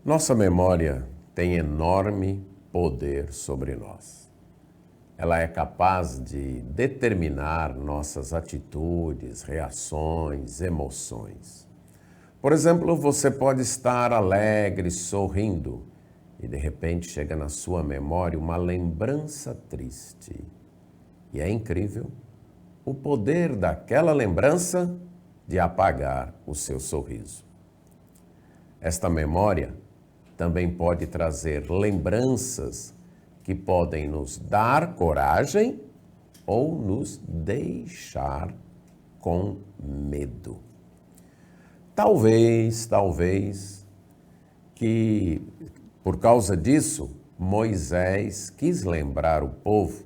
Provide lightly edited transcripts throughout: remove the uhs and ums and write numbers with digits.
Nossa memória tem enorme poder sobre nós. Ela é capaz de determinar nossas atitudes, reações, emoções. Por exemplo, você pode estar alegre, sorrindo, e de repente chega na sua memória uma lembrança triste. E é incrível o poder daquela lembrança de apagar o seu sorriso. Esta memória também pode trazer lembranças que podem nos dar coragem ou nos deixar com medo. Talvez que por causa disso, Moisés quis lembrar o povo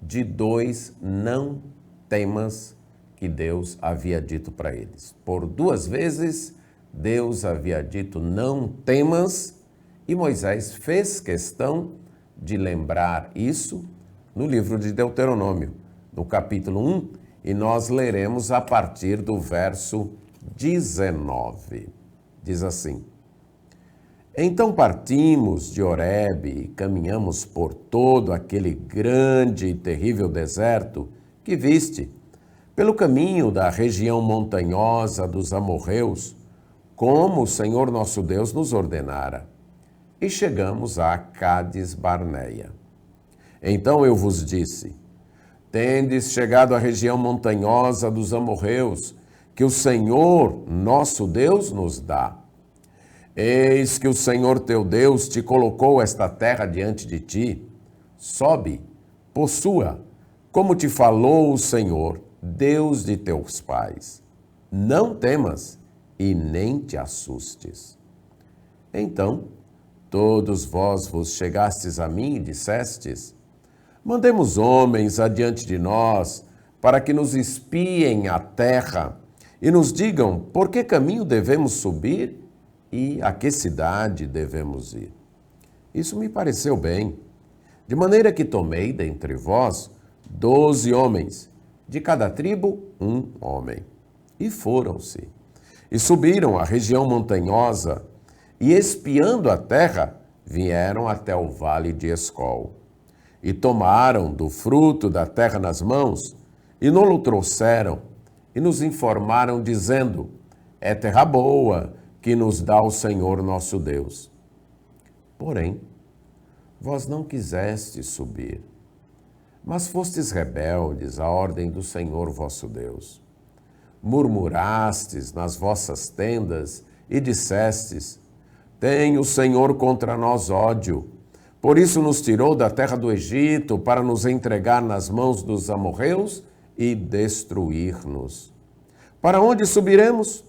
de 2 não temas que Deus havia dito para eles. Por 2 vezes, Deus havia dito não temas e Moisés fez questão de lembrar isso no livro de Deuteronômio, no capítulo 1, e nós leremos a partir do verso 19. Diz assim: Então partimos de Horebe e caminhamos por todo aquele grande e terrível deserto que viste, pelo caminho da região montanhosa dos amorreus, como o Senhor nosso Deus nos ordenara. E chegamos a Cádiz Barneia. Então eu vos disse: tendes chegado à região montanhosa dos amorreus, que o Senhor nosso Deus nos dá. Eis que o Senhor teu Deus te colocou esta terra diante de ti. Sobe, possua, como te falou o Senhor, Deus de teus pais. Não temas e nem te assustes. Então, todos vós vos chegastes a mim e dissestes: mandemos homens adiante de nós, para que nos espiem a terra e nos digam por que caminho devemos subir e a que cidade devemos ir. Isso me pareceu bem, de maneira que tomei dentre vós 12 homens, de cada tribo 1 homem. E foram-se, e subiram a região montanhosa, e espiando a terra, vieram até o vale de Escol. E tomaram do fruto da terra nas mãos, e no-lo trouxeram, e nos informaram, dizendo: é terra boa, que nos dá o Senhor nosso Deus. Porém, vós não quisestes subir, mas fostes rebeldes à ordem do Senhor vosso Deus. Murmurastes nas vossas tendas e dissestes: tem o Senhor contra nós ódio. Por isso nos tirou da terra do Egito para nos entregar nas mãos dos amorreus e destruir-nos. Para onde subiremos?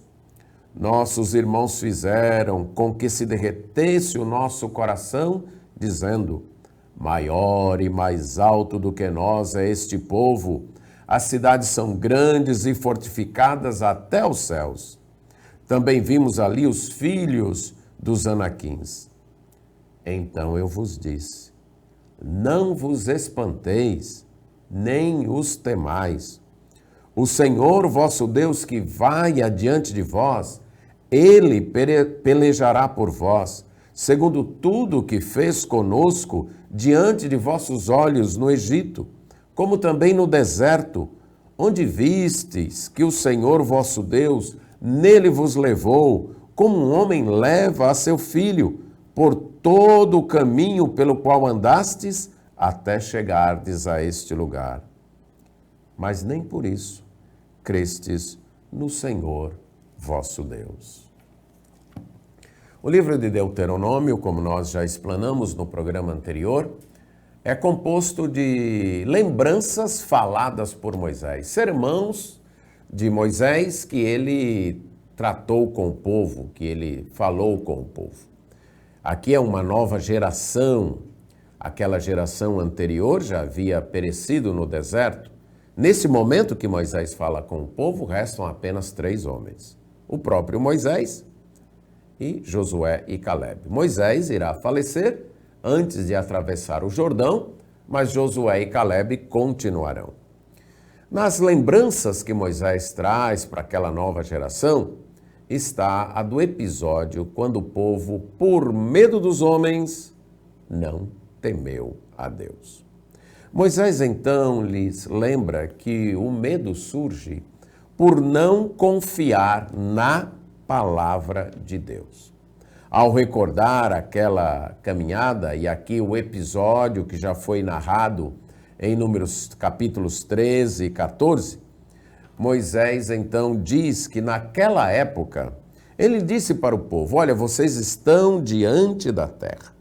Nossos irmãos fizeram com que se derretesse o nosso coração, dizendo: maior e mais alto do que nós é este povo. As cidades são grandes e fortificadas até os céus. Também vimos ali os filhos dos Anaquins. Então eu vos disse: não vos espanteis, nem os temais. O Senhor vosso Deus que vai adiante de vós, Ele pelejará por vós, segundo tudo o que fez conosco diante de vossos olhos no Egito, como também no deserto, onde vistes que o Senhor vosso Deus nele vos levou, como um homem leva a seu filho, por todo o caminho pelo qual andastes, até chegardes a este lugar. Mas nem por isso crestes no Senhor vosso Deus. O livro de Deuteronômio, como nós já explanamos no programa anterior, é composto de lembranças faladas por Moisés, sermãos de Moisés que ele tratou com o povo, que ele falou com o povo. Aqui é uma nova geração, aquela geração anterior já havia perecido no deserto. Nesse momento que Moisés fala com o povo, restam apenas 3 homens. O próprio Moisés e Josué e Caleb. Moisés irá falecer antes de atravessar o Jordão, mas Josué e Caleb continuarão. Nas lembranças que Moisés traz para aquela nova geração, está a do episódio quando o povo, por medo dos homens, não temeu a Deus. Moisés então lhes lembra que o medo surge por não confiar na palavra de Deus. Ao recordar aquela caminhada, e aqui o episódio que já foi narrado em Números capítulos 13 e 14, Moisés então diz que naquela época, ele disse para o povo: olha, vocês estão diante da terra.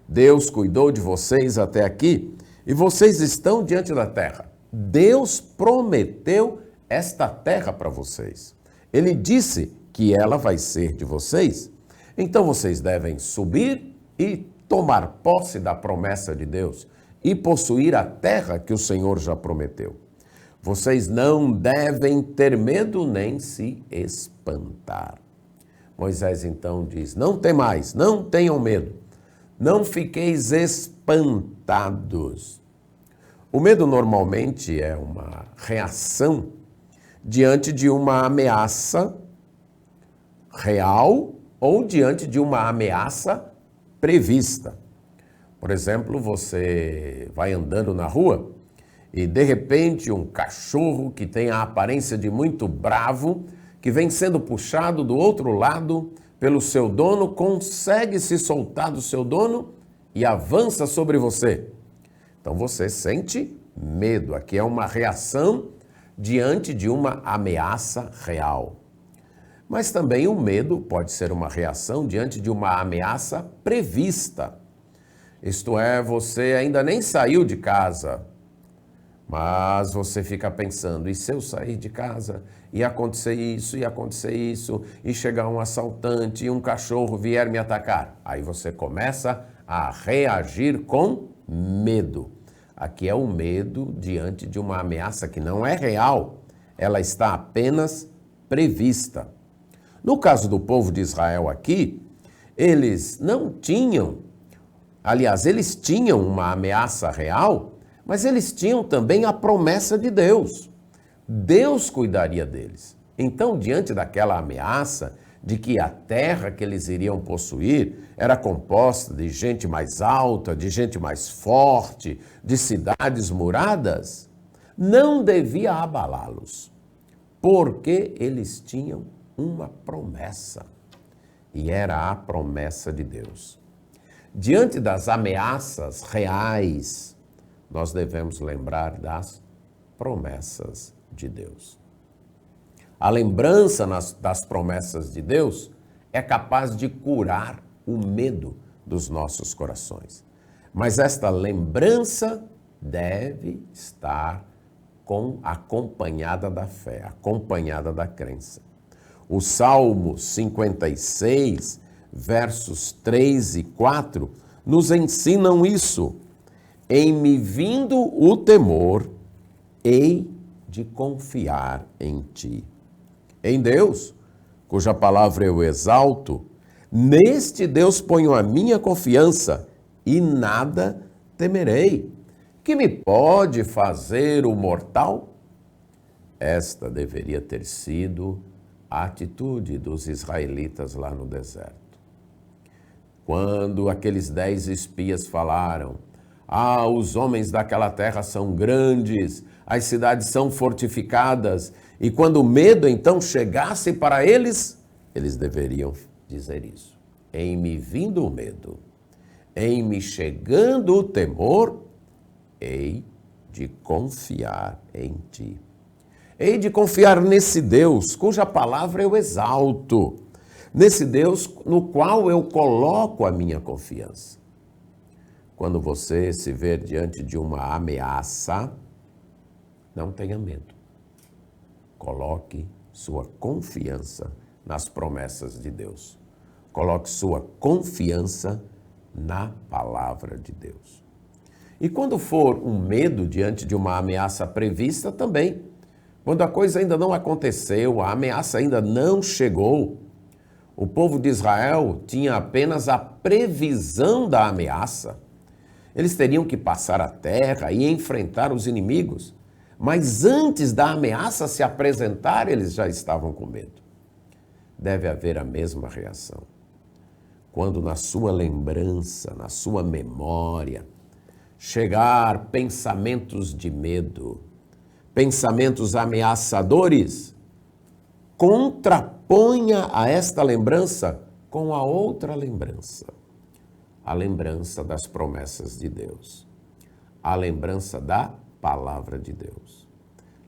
Deus cuidou de vocês até aqui e vocês estão diante da terra. Deus prometeu esta terra para vocês. Ele disse que ela vai ser de vocês. Então vocês devem subir e tomar posse da promessa de Deus e possuir a terra que o Senhor já prometeu. Vocês não devem ter medo nem se espantar. Moisés então diz: não temais, não tenham medo, não fiqueis espantados. O medo normalmente é uma reação diante de uma ameaça real ou diante de uma ameaça prevista. Por exemplo, você vai andando na rua e de repente um cachorro que tem a aparência de muito bravo, que vem sendo puxado do outro lado pelo seu dono, consegue se soltar do seu dono e avança sobre você. Então você sente medo. Aqui é uma reação diante de uma ameaça real. Mas também o medo pode ser uma reação diante de uma ameaça prevista. Isto é, você ainda nem saiu de casa, mas você fica pensando: e se eu sair de casa e acontecer isso, e chegar um assaltante e um cachorro vier me atacar? Aí você começa a reagir com medo. Aqui é o medo diante de uma ameaça que não é real, ela está apenas prevista. No caso do povo de Israel aqui, eles não tinham, aliás, eles tinham uma ameaça real, mas eles tinham também a promessa de Deus. Deus cuidaria deles. Então, diante daquela ameaça de que a terra que eles iriam possuir era composta de gente mais alta, de gente mais forte, de cidades muradas, não devia abalá-los, porque eles tinham uma promessa, e era a promessa de Deus. Diante das ameaças reais, nós devemos lembrar das promessas de Deus. A lembrança das promessas de Deus é capaz de curar o medo dos nossos corações. Mas esta lembrança deve estar acompanhada da fé, acompanhada da crença. O Salmo 56, versos 3 e 4, nos ensinam isso. Em me vindo o temor, hei de confiar em ti. Em Deus, cuja palavra eu exalto, neste Deus ponho a minha confiança e nada temerei. Que me pode fazer o mortal? Esta deveria ter sido a atitude dos israelitas lá no deserto. Quando aqueles 10 espias falaram: os homens daquela terra são grandes, as cidades são fortificadas, e quando o medo então chegasse para eles, eles deveriam dizer isso. Em me vindo o medo, em me chegando o temor, hei de confiar em ti. Hei de confiar nesse Deus, cuja palavra eu exalto, nesse Deus no qual eu coloco a minha confiança. Quando você se ver diante de uma ameaça, não tenha medo. Coloque sua confiança nas promessas de Deus. Coloque sua confiança na palavra de Deus. E quando for um medo diante de uma ameaça prevista também, quando a coisa ainda não aconteceu, a ameaça ainda não chegou, o povo de Israel tinha apenas a previsão da ameaça. Eles teriam que passar a terra e enfrentar os inimigos, mas antes da ameaça se apresentar, eles já estavam com medo. deve haver a mesma reação. Quando na sua lembrança, na sua memória, chegar pensamentos de medo, pensamentos ameaçadores, contraponha a esta lembrança com a outra lembrança. A lembrança das promessas de Deus. A lembrança da palavra de Deus.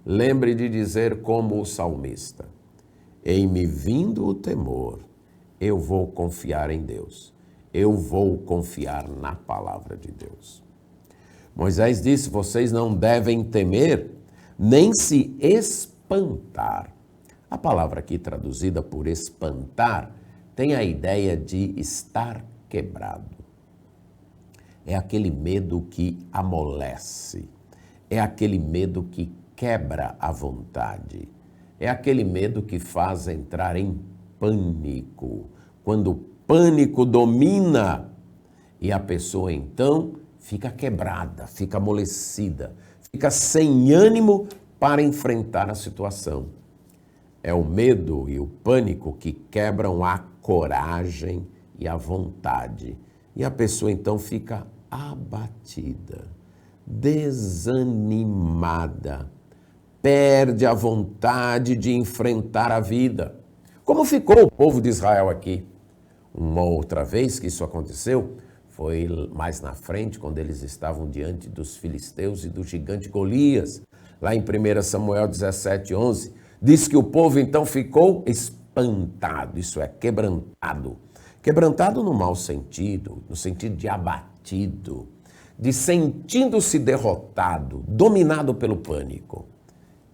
Lembre de dizer como o salmista: em me vindo o temor, eu vou confiar em Deus. Eu vou confiar na palavra de Deus. Moisés disse: vocês não devem temer, nem se espantar. A palavra aqui traduzida por espantar tem a ideia de estar quebrado. É aquele medo que amolece, é aquele medo que quebra a vontade, é aquele medo que faz entrar em pânico. Quando o pânico domina e a pessoa então fica quebrada, fica amolecida, fica sem ânimo para enfrentar a situação. É o medo e o pânico que quebram a coragem e a vontade. E a pessoa então fica abatida, desanimada, perde a vontade de enfrentar a vida. Como ficou o povo de Israel aqui? Uma outra vez que isso aconteceu foi mais na frente, quando eles estavam diante dos filisteus e do gigante Golias. Lá em 1 Samuel 17:11, diz que o povo então ficou espantado, isso é, quebrantado. Quebrantado no mau sentido, no sentido de abatido, de sentindo-se derrotado, dominado pelo pânico.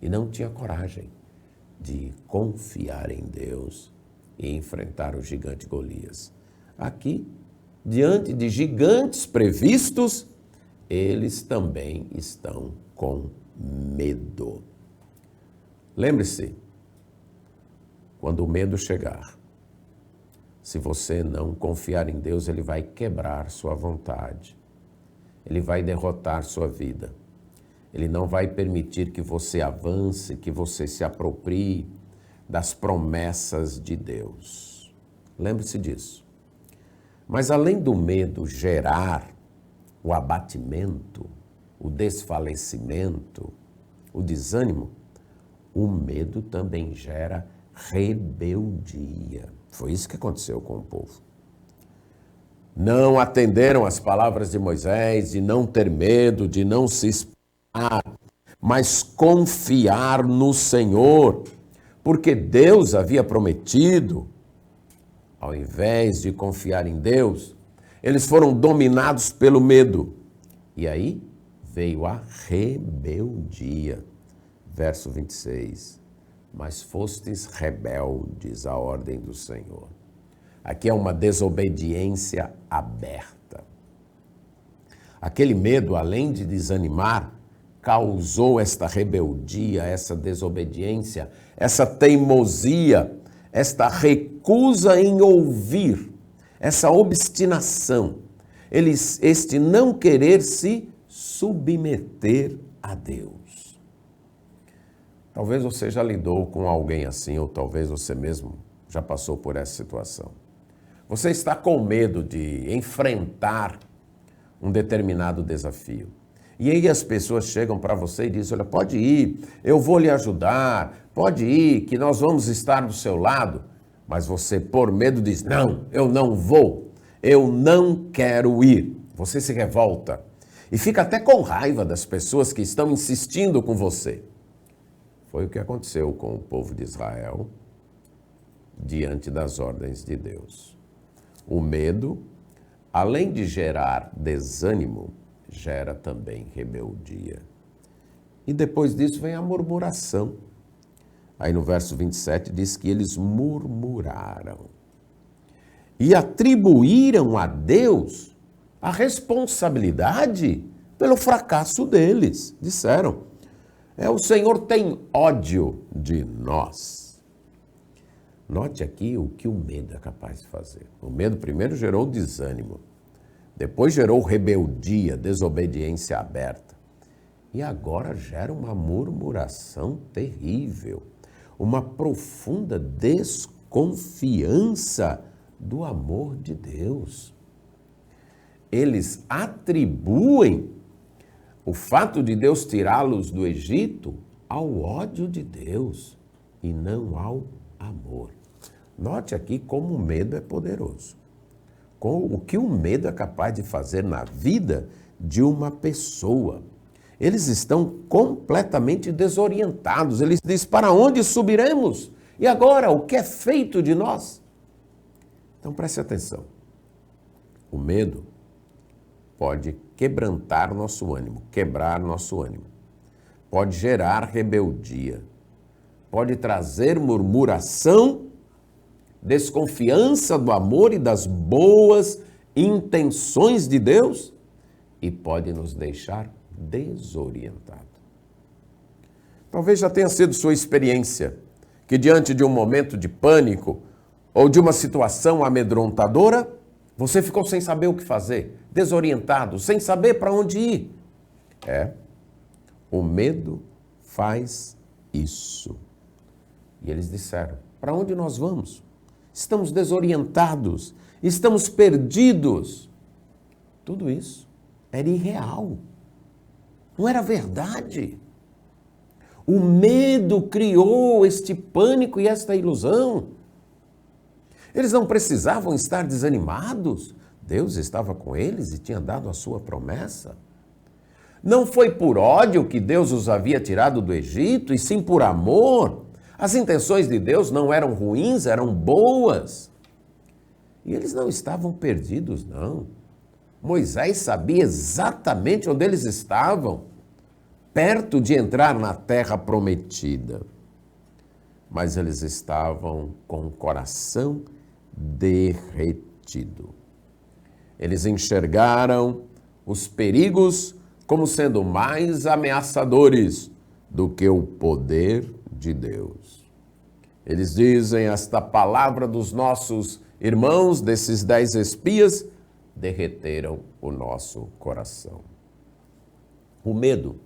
E não tinha coragem de confiar em Deus e enfrentar o gigante Golias. Aqui, diante de gigantes previstos, eles também estão com medo. Lembre-se, quando o medo chegar, se você não confiar em Deus, ele vai quebrar sua vontade. Ele vai derrotar sua vida. Ele não vai permitir que você avance, que você se aproprie das promessas de Deus. Lembre-se disso. Mas além do medo gerar o abatimento, o desfalecimento, o desânimo, o medo também gera rebeldia. Foi isso que aconteceu com o povo. Não atenderam às palavras de Moisés, de não ter medo, de não se espantar, mas confiar no Senhor, porque Deus havia prometido. Ao invés de confiar em Deus, eles foram dominados pelo medo. E aí veio a rebeldia. Verso 26. Mas fostes rebeldes à ordem do Senhor. Aqui é uma desobediência aberta. Aquele medo, além de desanimar, causou esta rebeldia, essa desobediência, essa teimosia, esta recusa em ouvir, essa obstinação, este não querer se submeter a Deus. Talvez você já lidou com alguém assim, ou talvez você mesmo já passou por essa situação. Você está com medo de enfrentar um determinado desafio. E aí as pessoas chegam para você e dizem: olha, pode ir, eu vou lhe ajudar, pode ir, que nós vamos estar do seu lado. Mas você, por medo, diz: não, eu não vou, eu não quero ir. Você se revolta e fica até com raiva das pessoas que estão insistindo com você. Foi o que aconteceu com o povo de Israel diante das ordens de Deus. O medo, além de gerar desânimo, gera também rebeldia. E depois disso vem a murmuração. Aí no verso 27 diz que eles murmuraram e atribuíram a Deus a responsabilidade pelo fracasso deles. Disseram: o Senhor tem ódio de nós. Note aqui o que o medo é capaz de fazer. O medo primeiro gerou desânimo, depois gerou rebeldia, desobediência aberta. E agora gera uma murmuração terrível, uma profunda desconfiança desconfiança do amor de Deus. Eles atribuem o fato de Deus tirá-los do Egito ao ódio de Deus e não ao amor. Note aqui como o medo é poderoso. Com o que o medo é capaz de fazer na vida de uma pessoa. Eles estão completamente desorientados. Eles dizem, para onde subiremos? E agora, o que é feito de nós? Então preste atenção. O medo pode quebrantar nosso ânimo, quebrar nosso ânimo. Pode gerar rebeldia. Pode trazer murmuração, desconfiança do amor e das boas intenções de Deus e pode nos deixar desorientado. Talvez já tenha sido sua experiência que diante de um momento de pânico ou de uma situação amedrontadora, você ficou sem saber o que fazer, desorientado, sem saber para onde ir. O medo faz isso. E eles disseram, para onde nós vamos? Estamos desorientados, estamos perdidos. Tudo isso era irreal, não era verdade. O medo criou este pânico e esta ilusão. Eles não precisavam estar desanimados. Deus estava com eles e tinha dado a sua promessa. Não foi por ódio que Deus os havia tirado do Egito, e sim por amor. As intenções de Deus não eram ruins, eram boas. E eles não estavam perdidos, não. Moisés sabia exatamente onde eles estavam, perto de entrar na terra prometida. Mas eles estavam com o coração derretido. Eles enxergaram os perigos como sendo mais ameaçadores do que o poder de Deus. Eles dizem, esta palavra dos nossos irmãos, desses 10 espias, derreteram o nosso coração. O medo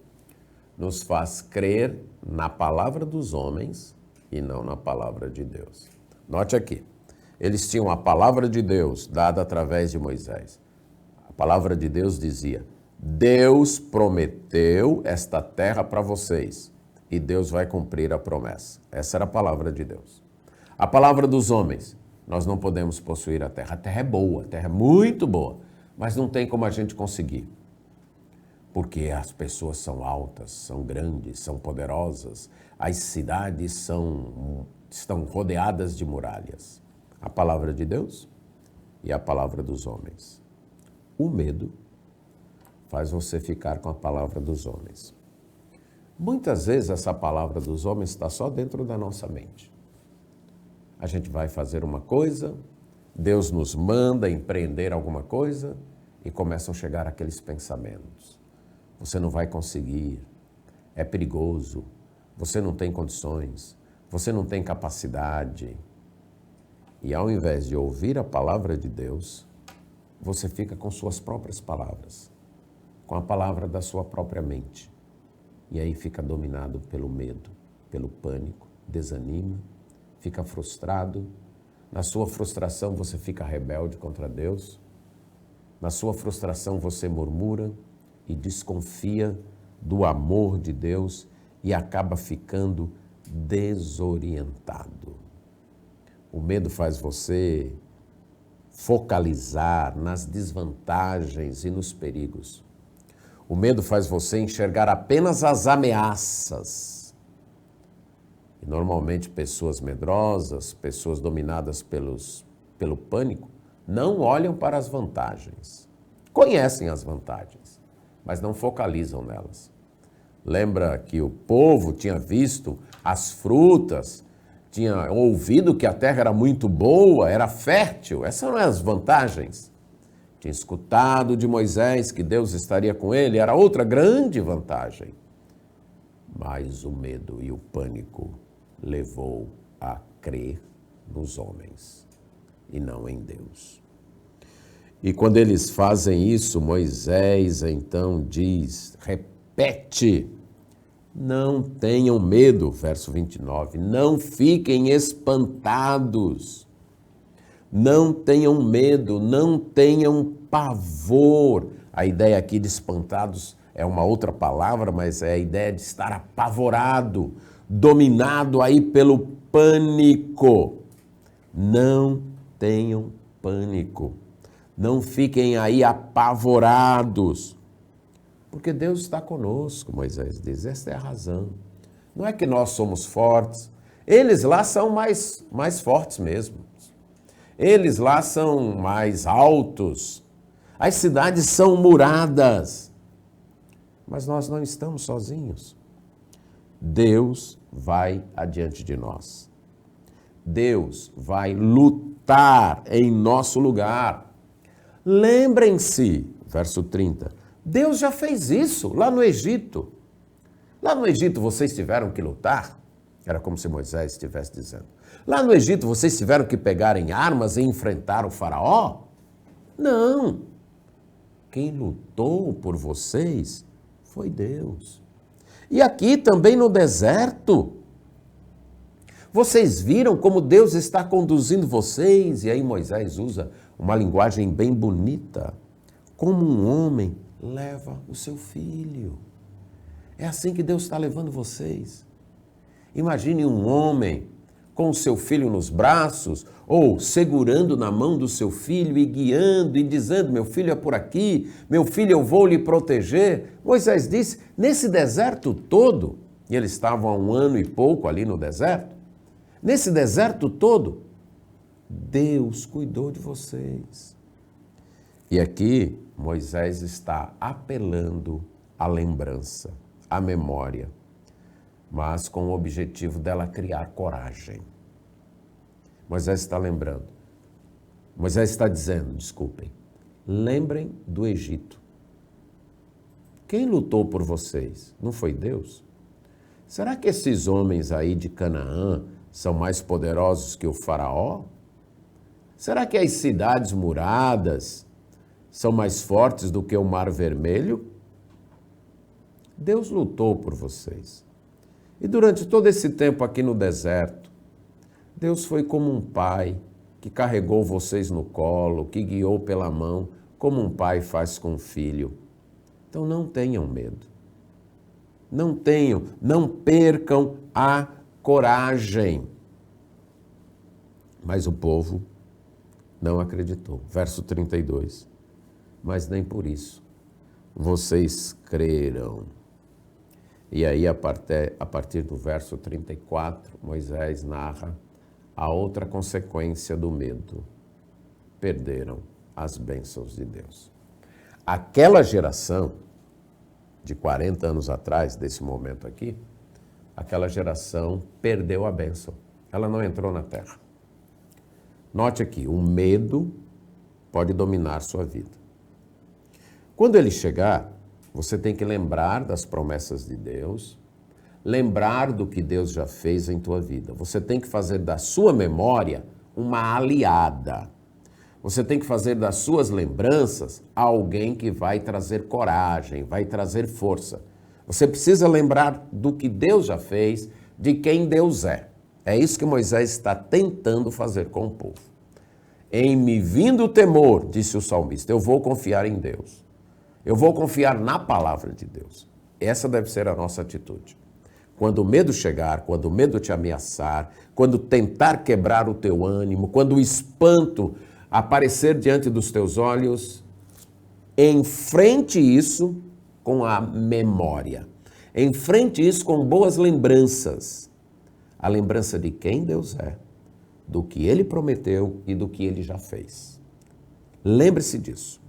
nos faz crer na palavra dos homens e não na palavra de Deus. Note aqui, eles tinham a palavra de Deus dada através de Moisés. A palavra de Deus dizia, Deus prometeu esta terra para vocês e Deus vai cumprir a promessa. Essa era a palavra de Deus. A palavra dos homens, nós não podemos possuir a terra. A terra é boa, a terra é muito boa, mas não tem como a gente conseguir. Porque as pessoas são altas, são grandes, são poderosas, as cidades estão rodeadas de muralhas. A palavra de Deus e a palavra dos homens. O medo faz você ficar com a palavra dos homens. Muitas vezes essa palavra dos homens está só dentro da nossa mente. A gente vai fazer uma coisa, Deus nos manda empreender alguma coisa e começam a chegar aqueles pensamentos. Você não vai conseguir, é perigoso, você não tem condições, você não tem capacidade. E ao invés de ouvir a palavra de Deus, você fica com suas próprias palavras, com a palavra da sua própria mente. E aí fica dominado pelo medo, pelo pânico, desanima, fica frustrado. Na sua frustração você fica rebelde contra Deus. Na sua frustração você murmura e desconfia do amor de Deus e acaba ficando desorientado. O medo faz você focalizar nas desvantagens e nos perigos. O medo faz você enxergar apenas as ameaças. E normalmente pessoas medrosas, pessoas dominadas pelo pânico, não olham para as vantagens. Conhecem as vantagens, mas não focalizam nelas. Lembra que o povo tinha visto as frutas, tinha ouvido que a terra era muito boa, era fértil. Essas são as vantagens. Tinha escutado de Moisés que Deus estaria com ele, era outra grande vantagem. Mas o medo e o pânico levou a crer nos homens e não em Deus. E quando eles fazem isso, Moisés então diz, repete, Não tenham medo, verso 29, não fiquem espantados, não tenham medo, não tenham pavor. A ideia aqui de espantados é uma outra palavra, mas é a ideia de estar apavorado, dominado aí pelo pânico. Não tenham pânico, não fiquem aí apavorados. Porque Deus está conosco, Moisés diz, esta é a razão. Não é que nós somos fortes, eles lá são mais fortes mesmo. Eles lá são mais altos, as cidades são muradas, mas nós não estamos sozinhos. Deus vai adiante de nós. Deus vai lutar em nosso lugar. Lembrem-se, verso 30, Deus já fez isso lá no Egito. Lá no Egito vocês tiveram que lutar. Era como se Moisés estivesse dizendo. Lá no Egito vocês tiveram que pegarem armas e enfrentar o faraó? Não. Quem lutou por vocês foi Deus. E aqui também no deserto, vocês viram como Deus está conduzindo vocês? E aí Moisés usa uma linguagem bem bonita. Como um homem leva o seu filho. É assim que Deus está levando vocês. Imagine um homem com o seu filho nos braços, ou segurando na mão do seu filho e guiando e dizendo, meu filho é por aqui, meu filho eu vou lhe proteger. Moisés disse, nesse deserto todo, e eles estavam há 1 ano e pouco ali no deserto, nesse deserto todo, Deus cuidou de vocês. E aqui, Moisés está apelando à lembrança, à memória, mas com o objetivo dela criar coragem. Moisés está lembrando. Moisés está dizendo, desculpem, lembrem do Egito. Quem lutou por vocês? Não foi Deus? Será que esses homens aí de Canaã são mais poderosos que o faraó? Será que as cidades muradas são mais fortes do que o Mar Vermelho? Deus lutou por vocês. E durante todo esse tempo aqui no deserto, Deus foi como um pai que carregou vocês no colo, que guiou pela mão, como um pai faz com um filho. Então não tenham medo. Não percam a coragem. Mas o povo não acreditou. Verso 32. Mas nem por isso vocês creram. E aí, a partir do verso 34, Moisés narra a outra consequência do medo. Perderam as bênçãos de Deus. Aquela geração, de 40 anos atrás, desse momento aqui, aquela geração perdeu a bênção. Ela não entrou na terra. Note aqui, o medo pode dominar sua vida. Quando ele chegar, você tem que lembrar das promessas de Deus, lembrar do que Deus já fez em tua vida. Você tem que fazer da sua memória uma aliada. Você tem que fazer das suas lembranças alguém que vai trazer coragem, vai trazer força. Você precisa lembrar do que Deus já fez, de quem Deus é. É isso que Moisés está tentando fazer com o povo. Em me vindo o temor, disse o salmista, eu vou confiar em Deus. Eu vou confiar na palavra de Deus. Essa deve ser a nossa atitude. Quando o medo chegar, quando o medo te ameaçar, quando tentar quebrar o teu ânimo, quando o espanto aparecer diante dos teus olhos, enfrente isso com a memória. Enfrente isso com boas lembranças. A lembrança de quem Deus é, do que Ele prometeu e do que Ele já fez. Lembre-se disso.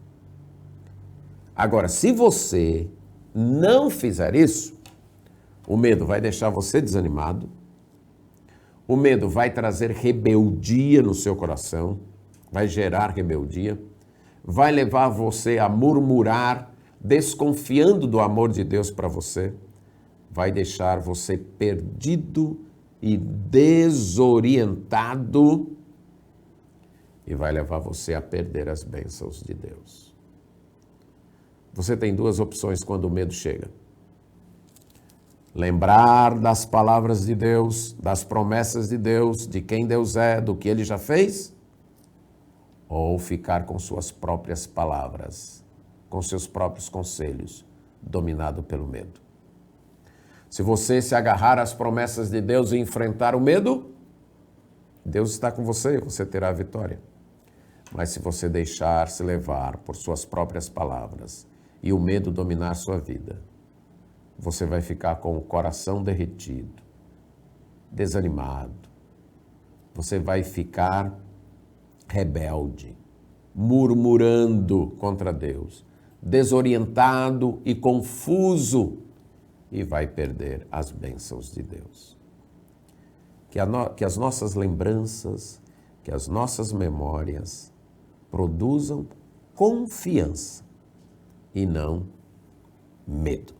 Agora, se você não fizer isso, o medo vai deixar você desanimado, o medo vai trazer rebeldia no seu coração, vai gerar rebeldia, vai levar você a murmurar, desconfiando do amor de Deus para você, vai deixar você perdido e desorientado e vai levar você a perder as bênçãos de Deus. Você tem duas opções quando o medo chega. Lembrar das palavras de Deus, das promessas de Deus, de quem Deus é, do que Ele já fez? Ou ficar com suas próprias palavras, com seus próprios conselhos, dominado pelo medo? Se você se agarrar às promessas de Deus e enfrentar o medo, Deus está com você, você terá a vitória. Mas se você deixar se levar por suas próprias palavras e o medo dominar sua vida, você vai ficar com o coração derretido, desanimado. Você vai ficar rebelde, murmurando contra Deus, desorientado e confuso, e vai perder as bênçãos de Deus. Que as nossas lembranças, que as nossas memórias produzam confiança e não medo.